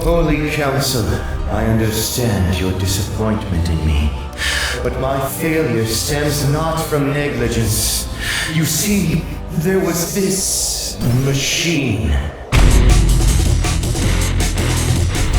Holy Council, I understand your disappointment in me, but my failure stems not from negligence. You see, there was this machine.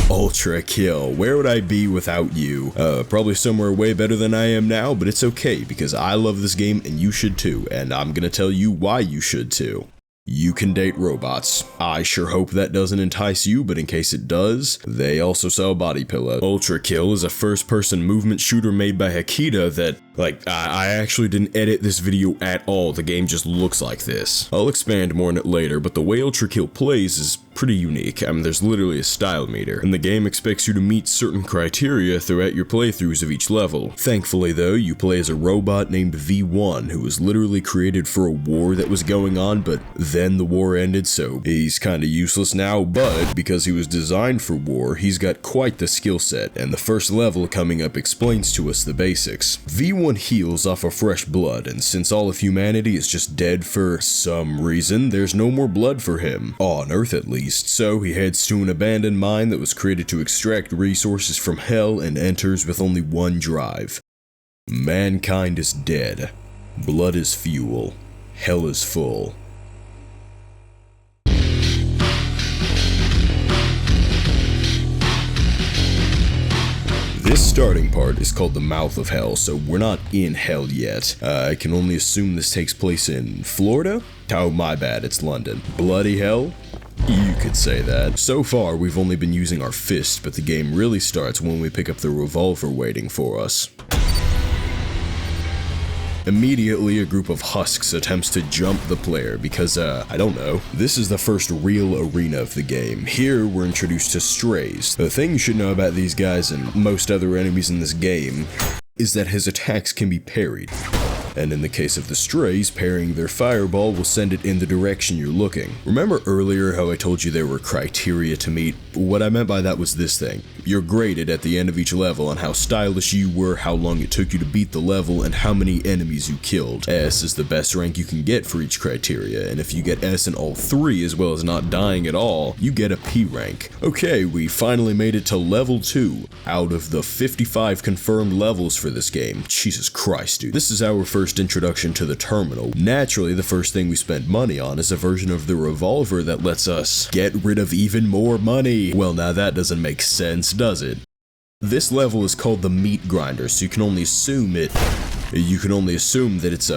ULTRAKILL, where would I be without you? Probably somewhere way better than I am now, but it's okay because I love this game and you should too, and I'm gonna tell you why you should too. You can date robots. I sure hope that doesn't entice you, but in case it does, they also sell body pillows. ULTRAKILL is a first-person movement shooter made by Hakita that, I actually didn't edit this video at all. The game just looks like this. I'll expand more on it later, but the way ULTRAKILL plays is pretty unique. I mean, there's literally a style meter, and the game expects you to meet certain criteria throughout your playthroughs of each level. Thankfully though, you play as a robot named V1, who was literally created for a war that was going on, but then the war ended, so he's kinda useless now, but because he was designed for war, he's got quite the skill set, and the first level coming up explains to us the basics. V1 heals off of fresh blood, and since all of humanity is just dead for some reason, there's no more blood for him, on Earth at least, so he heads to an abandoned mine that was created to extract resources from hell and enters with only one drive. Mankind is dead. Blood is fuel. Hell is full. This starting part is called the Mouth of Hell, so we're not in hell yet. I can only assume this takes place in Florida? Oh, my bad, it's London. Bloody hell? You could say that. So far, we've only been using our fist, but the game really starts when we pick up the revolver waiting for us. Immediately, a group of husks attempts to jump the player because, I don't know. This is the first real arena of the game. Here, we're introduced to strays. The thing you should know about these guys and most other enemies in this game is that his attacks can be parried. And in the case of the strays, parrying their fireball will send it in the direction you're looking. Remember earlier how I told you there were criteria to meet? What I meant by that was this thing. You're graded at the end of each level on how stylish you were, how long it took you to beat the level, and how many enemies you killed. S is the best rank you can get for each criteria, and if you get S in all three as well as not dying at all, you get a P rank. Okay, we finally made it to level 2 out of the 55 confirmed levels for this game. Jesus Christ, dude. This is our first introduction to the terminal. Naturally, the first thing we spend money on is a version of the revolver that lets us get rid of even more money. Well, now that doesn't make sense, does it? This level is called the meat grinder, so you can only assume that it's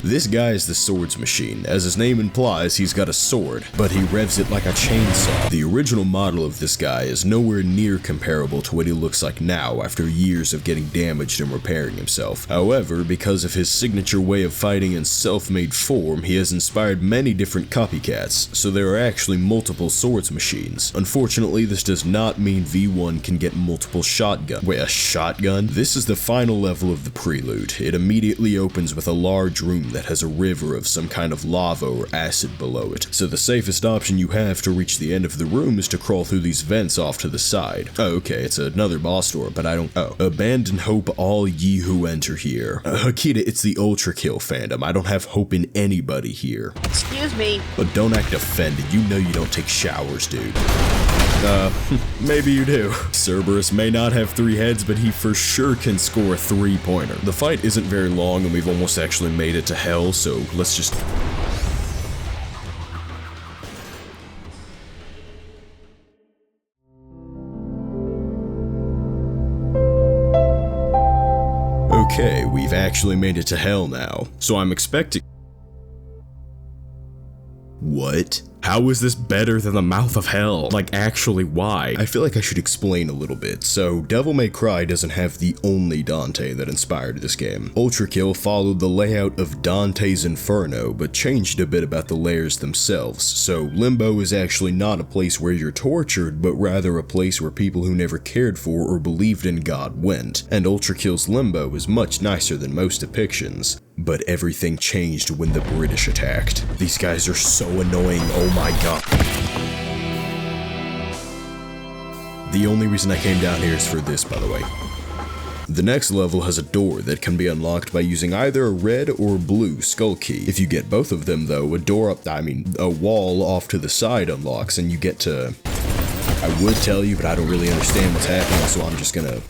this guy is the swords machine. As his name implies, he's got a sword, but he revs it like a chainsaw. The original model of this guy is nowhere near comparable to what he looks like now after years of getting damaged and repairing himself. However, because of his signature way of fighting in self-made form, he has inspired many different copycats, so there are actually multiple swords machines. Unfortunately, this does not mean V1 can get multiple shotgun. Wait, a shotgun? This is the final level of the prelude. It immediately opens with a large room that has a river of some kind of lava or acid below it. So the safest option you have to reach the end of the room is to crawl through these vents off to the side. Oh, okay, it's another boss door, but I don't— oh. Abandon hope all ye who enter here. Hakita, it's the ULTRAKILL fandom. I don't have hope in anybody here. Excuse me. But don't act offended. You know you don't take showers, dude. Maybe you do. Cerberus may not have 3 heads, but he for sure can score a 3-pointer. The fight isn't very long and we've almost actually made it to hell, so let's just— okay, we've actually made it to hell now. So I'm expecting— what? How is this better than the Mouth of Hell? Like, actually, why? I feel like I should explain a little bit. So, Devil May Cry doesn't have the only Dante that inspired this game. ULTRAKILL followed the layout of Dante's Inferno, but changed a bit about the layers themselves. So, Limbo is actually not a place where you're tortured, but rather a place where people who never cared for or believed in God went. And ULTRAKILL's Limbo is much nicer than most depictions. But everything changed when the British attacked. These guys are so annoying, oh my god. The only reason I came down here is for this, by the way. The next level has a door that can be unlocked by using either a red or blue skull key. If you get both of them though, a wall off to the side unlocks and you get to— I would tell you, but I don't really understand what's happening, so I'm just gonna...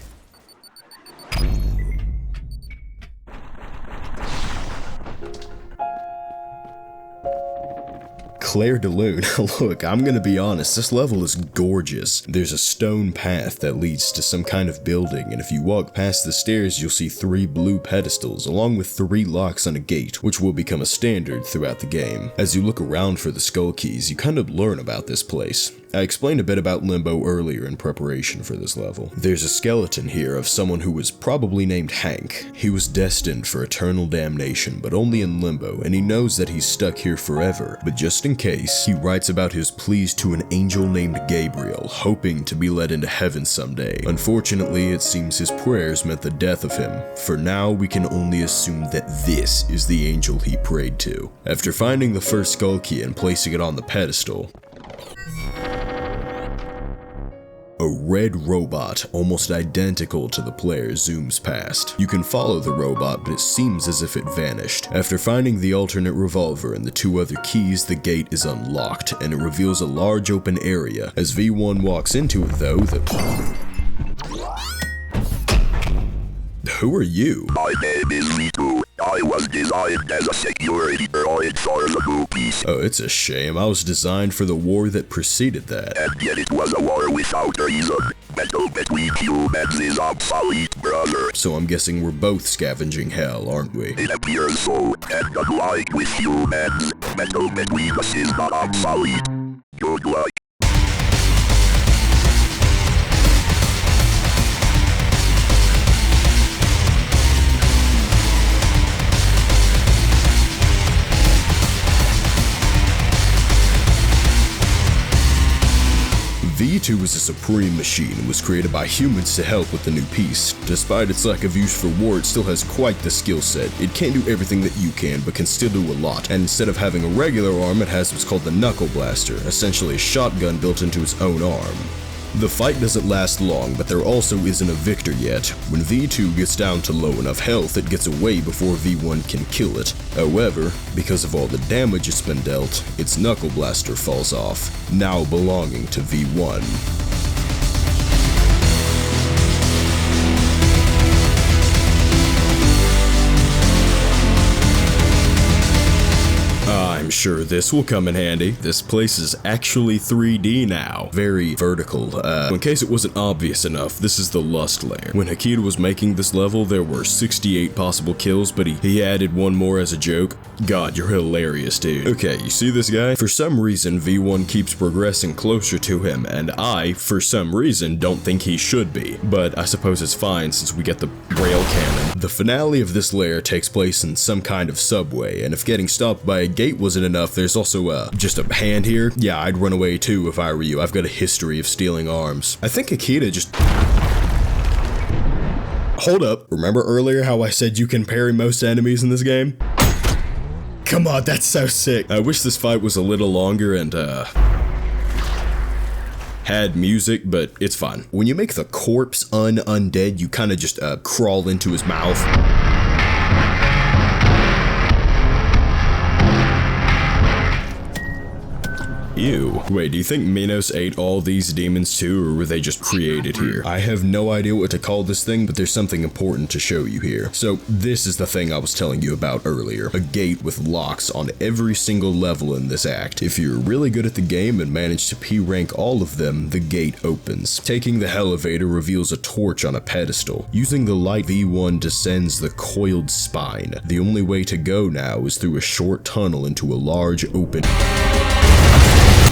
Claire de Lune. Look, I'm gonna be honest, this level is gorgeous. There's a stone path that leads to some kind of building, and if you walk past the stairs, you'll see 3 blue pedestals, along with 3 locks on a gate, which will become a standard throughout the game. As you look around for the skull keys, you kind of learn about this place. I explained a bit about Limbo earlier in preparation for this level. There's a skeleton here of someone who was probably named Hank. He was destined for eternal damnation, but only in Limbo, and he knows that he's stuck here forever. But just in case, he writes about his pleas to an angel named Gabriel, hoping to be led into heaven someday. Unfortunately, it seems his prayers meant the death of him. For now, we can only assume that this is the angel he prayed to. After finding the first skull key and placing it on the pedestal, a red robot, almost identical to the player, zooms past. You can follow the robot, but it seems as if it vanished. After finding the alternate revolver and the 2 other keys, the gate is unlocked, and it reveals a large open area. As V1 walks into it though, Who are you? My name is Riku. I was designed as a security droid for the movies. Oh, it's a shame. I was designed for the war that preceded that. And yet it was a war without reason. Battle between humans is obsolete, brother. So I'm guessing we're both scavenging hell, aren't we? It appears so, and unlike with humans, battle between us is not obsolete. Good luck. V2 is a supreme machine and was created by humans to help with the new piece. Despite its lack of use for war, it still has quite the skill set. It can't do everything that you can, but can still do a lot. And instead of having a regular arm, it has what's called the Knuckle Blaster, essentially a shotgun built into its own arm. The fight doesn't last long, but there also isn't a victor yet. When V2 gets down to low enough health, it gets away before V1 can kill it. However, because of all the damage it's been dealt, its Knuckle Blaster falls off, now belonging to V1. I'm sure this will come in handy. This place is actually 3D now. Very vertical. In case it wasn't obvious enough, this is the Lust layer. When Hakita was making this level, there were 68 possible kills, but he added one more as a joke. God, you're hilarious, dude. Okay, you see this guy? For some reason, V1 keeps progressing closer to him, and I, for some reason, don't think he should be. But I suppose it's fine since we get the rail cannon. The finale of this layer takes place in some kind of subway, and if getting stopped by a gate wasn't enough, there's also just a hand here. Yeah, I'd run away too if I were you. I've got a history of stealing arms. I think Akita just... Hold up. Remember earlier how I said you can parry most enemies in this game? Come on, that's so sick. I wish this fight was a little longer and had music, but it's fine. When you make the corpse undead, you kind of just crawl into his mouth. Ew. Wait, do you think Minos ate all these demons too, or were they just created here? I have no idea what to call this thing, but there's something important to show you here. So, this is the thing I was telling you about earlier. A gate with locks on every single level in this act. If you're really good at the game and manage to P-rank all of them, the gate opens. Taking the Hellevator reveals a torch on a pedestal. Using the light, V1 descends the coiled spine. The only way to go now is through a short tunnel into a large open...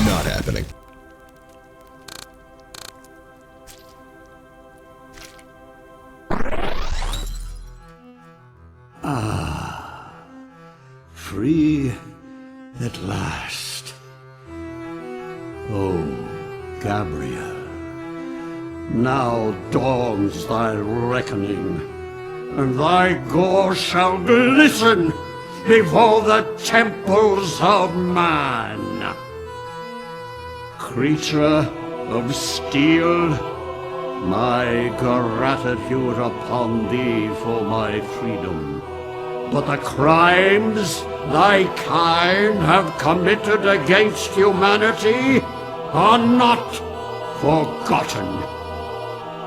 Not happening. Free at last. Oh, Gabriel, now dawns thy reckoning, and thy gore shall glisten before the temples of man. Creature of steel, my gratitude upon thee for my freedom. But the crimes thy kind have committed against humanity are not forgotten,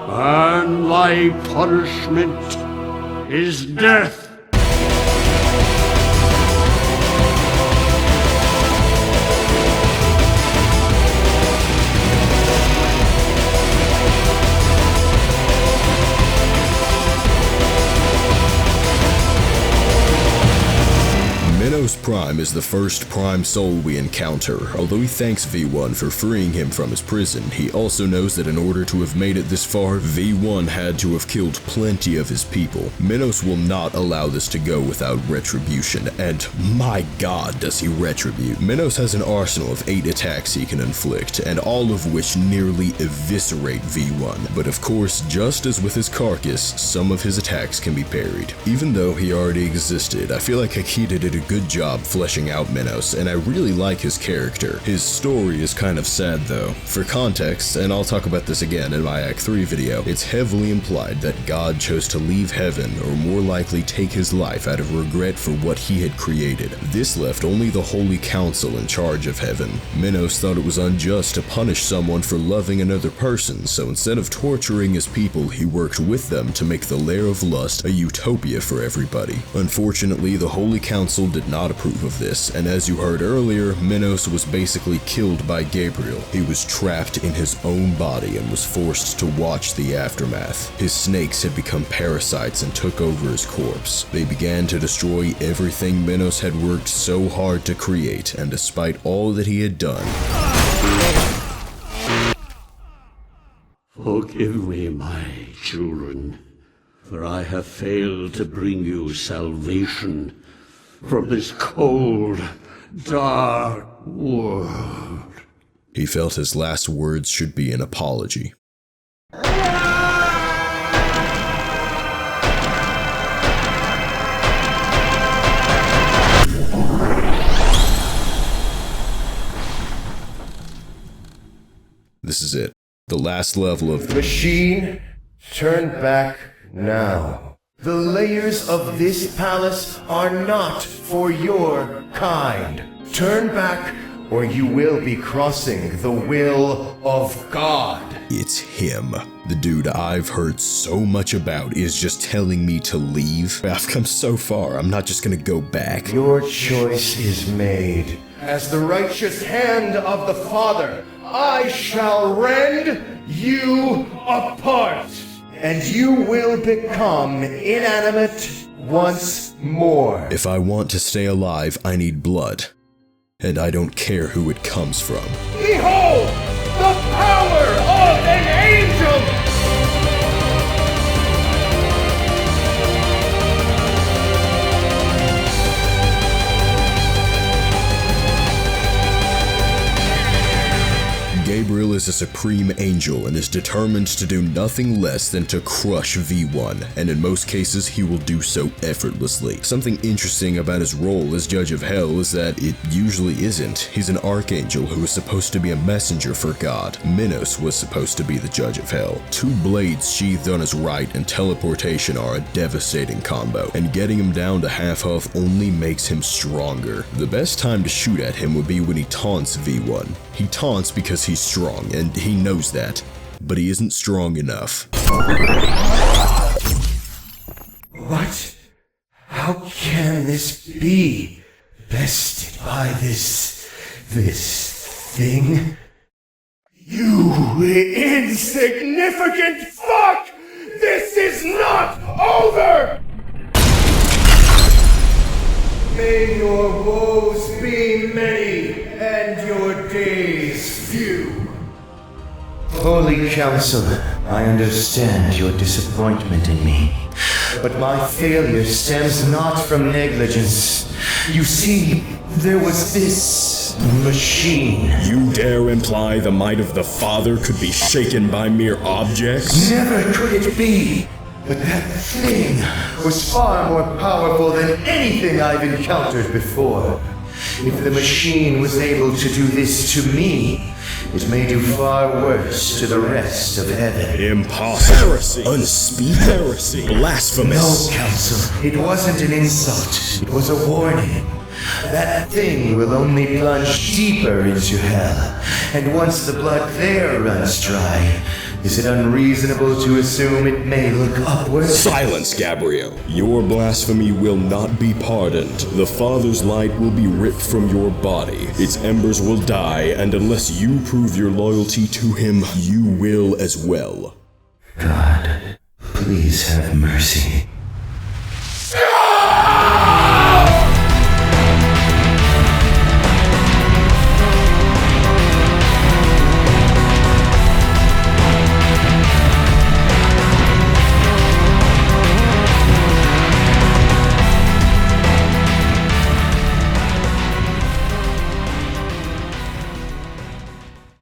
and thy punishment is death. Minos Prime is the first Prime Soul we encounter. Although he thanks V1 for freeing him from his prison, he also knows that in order to have made it this far, V1 had to have killed plenty of his people. Minos will not allow this to go without retribution, and my god does he retribute. Minos has an arsenal of 8 attacks he can inflict, and all of which nearly eviscerate V1. But of course, just as with his carcass, some of his attacks can be parried. Even though he already existed, I feel like Akita did a good job fleshing out Minos, and I really like his character. His story is kind of sad though. For context, and I'll talk about this again in my Act 3 video, it's heavily implied that God chose to leave heaven, or more likely take his life out of regret for what he had created. This left only the Holy Council in charge of heaven. Minos thought it was unjust to punish someone for loving another person, so instead of torturing his people, he worked with them to make the lair of lust a utopia for everybody. Unfortunately, the Holy Council did not approve of this, and as you heard earlier, Minos was basically killed by Gabriel. He was trapped in his own body and was forced to watch the aftermath. His snakes had become parasites and took over his corpse. They began to destroy everything Minos had worked so hard to create, and despite all that he had done, Forgive me, my children, for I have failed to bring you salvation from this cold, dark world. he felt his last words should be an apology. This is it. The last level of Machine, turn back now. The layers of this palace are not for your kind. Turn back, or you will be crossing the will of God. It's him. The dude I've heard so much about is just telling me to leave. I've come so far, I'm not just gonna go back. Your choice is made. As the righteous hand of the Father, I shall rend you apart, and you will become inanimate once more. If I want to stay alive, I need blood. And I don't care who it comes from. Behold, the power of an angel! Gabriel is a supreme angel and is determined to do nothing less than to crush V1, and in most cases he will do so effortlessly. Something interesting about his role as Judge of Hell is that it usually isn't. He's an archangel who is supposed to be a messenger for God. Minos was supposed to be the Judge of Hell. 2 blades sheathed on his right and teleportation are a devastating combo, and getting him down to half health only makes him stronger. The best time to shoot at him would be when he taunts V1. He taunts because he's strong, and he knows that, but he isn't strong enough. What? How can this be? Bested by this thing? You insignificant fuck! This is not over! May your woes be many, and your days few. Holy Council, I understand your disappointment in me, but my failure stems not from negligence. You see, there was this machine. You dare imply the might of the Father could be shaken by mere objects? Never could it be! But that thing was far more powerful than anything I've encountered before. If the machine was able to do this to me, it may do far worse to the rest of heaven. Impossible. Heresy. Unspeakable. Heresy. Blasphemous. No, Council. It wasn't an insult. It was a warning. That thing will only plunge deeper into hell, and once the blood there runs dry, is it unreasonable to assume it may look upward? Silence, Gabriel. Your blasphemy will not be pardoned. The Father's light will be ripped from your body. Its embers will die, and unless you prove your loyalty to him, you will as well. God, please have mercy.